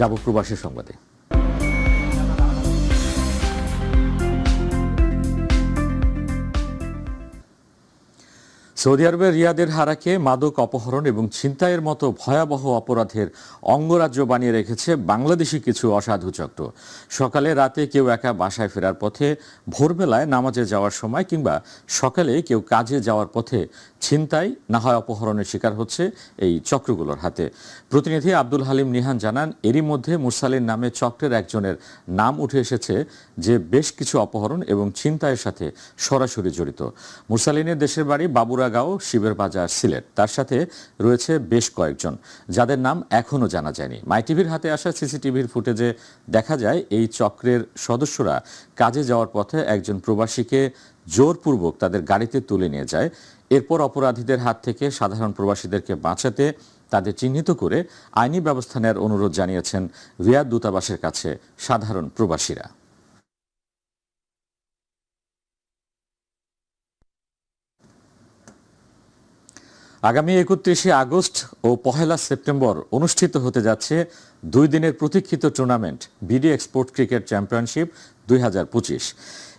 যাব প্রবাসী সংবাদে। সৌদি আরবের রিয়াদের হারাকে মাদক অপহরণ এবং ছিনতাইয়ের মতো ভয়াবহ অপরাধের অঙ্গরাজ্য বানিয়ে রেখেছে বাংলাদেশি কিছু অসাধু চক্র। সকালে রাতে কেউ একা বাসায় ফেরার পথে, ভোরবেলায় নামাজে যাওয়ার সময় কিংবা সকালে কেউ কাজে যাওয়ার পথে ছিনতাই না হয় অপহরণের শিকার হচ্ছে এই চক্রগুলোর হাতে। প্রতিনিধি আব্দুল হালিম নিহান জানান, এরই মধ্যে মুরসালিন নামে চক্রের একজনের নাম উঠে এসেছে যে বেশ কিছু অপহরণ এবং ছিনতাইয়ের সাথে সরাসরি জড়িত। মুরসালিনের দেশের বাড়ি বাবুরাগাঁও, শিবের বাজার, সিলেট। তার সাথে রয়েছে বেশ কয়েকজন যাদের নাম এখনও জানা যায়নি। মাইটিভির হাতে আসা সিসিটিভির ফুটেজে দেখা যায় এই চক্রের সদস্যরা কাজে যাওয়ার পথে একজন প্রবাসীকে জোরপূর্বক তাদের গাড়িতে তুলে নিয়ে যায়। এরপর অপরাধীদের হাত থেকে সাধারণ প্রবাসীদেরকে বাঁচাতে তাদের চিহ্নিত করে আইনি ব্যবস্থা নেওয়ার অনুরোধ জানিয়েছেন রিয়াদ দূতাবাসের কাছে সাধারণ প্রবাসীরা। আগামী ৩১শে আগস্ট ও ১লা সেপ্টেম্বর অনুষ্ঠিত হতে যাচ্ছে ২ দিনের প্রতীক্ষিত tournament BD export cricket championship ২০২৫।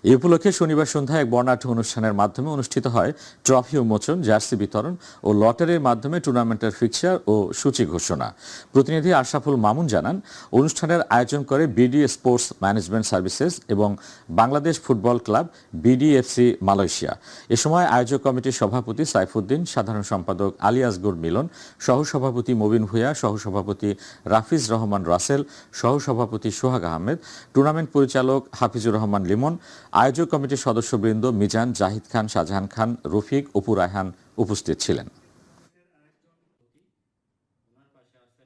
এই উপলক্ষে শনিবার সন্ধ্যায় এক বর্ণাঢ্য অনুষ্ঠানের মাধ্যমে অনুষ্ঠিত হয় ট্রফি উন্মোচন, জার্সি বিতরণ ও লটারির মাধ্যমে টুর্নামেন্টের ফিক্সচার ও সূচি ঘোষণা। প্রতিনিধি আশরাফুল মামুন জানান, অনুষ্ঠানের আয়োজন করে বিডি স্পোর্টস ম্যানেজমেন্ট সার্ভিসেস এবং Bangladesh football club BDFC Malaysia. এ সময় আয়োজক কমিটির সভাপতি সাইফুদ্দিন, সাধারণ সম্পাদক আলী আসগর মিলন, সহসভাপতি মবিন ভূঁইয়া, সহসভাপতি রাফিজ রহমান রাসেল, সহসভাপতি সোহাগ আহমেদ, টুর্নামেন্ট পরিচালক হাফিজুর রহমান লিমন, আয়োজক কমিটির সদস্যবৃন্দ মিজান, জাহিদ খান, শাহজাহান খান, রফিক, অপু রায়হান উপস্থিত ছিলেন।